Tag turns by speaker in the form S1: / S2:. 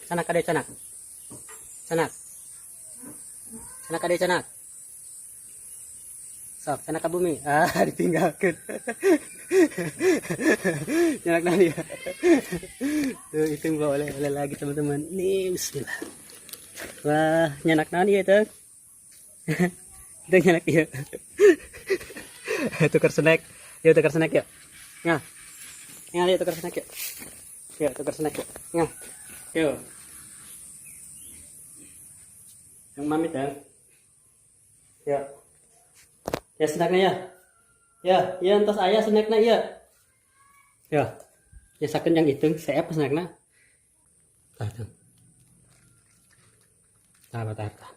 S1: Canak kade canak. Canak. Canak kade canak. Sok, canak ke bumi. Ah, ditinggalkan. Canak nani ya. Tuh, itu boleh lagi teman-teman. Nih, bismillah. Wah, nyanak nani ya, tuh. Itu nyanak ya. Tukar snack. Yuk tukar snack yuk. Nah. Yuk tukar snack yuk. Yuk tukar snack yuk. Nah. Yuk. Yang mami dah. Yuk. Ya snacknya ya. Ya, ya entas ayah snacknya ya. Ya. Ya saken yang itu, saya apa snacknya? Tah. Tah, tah.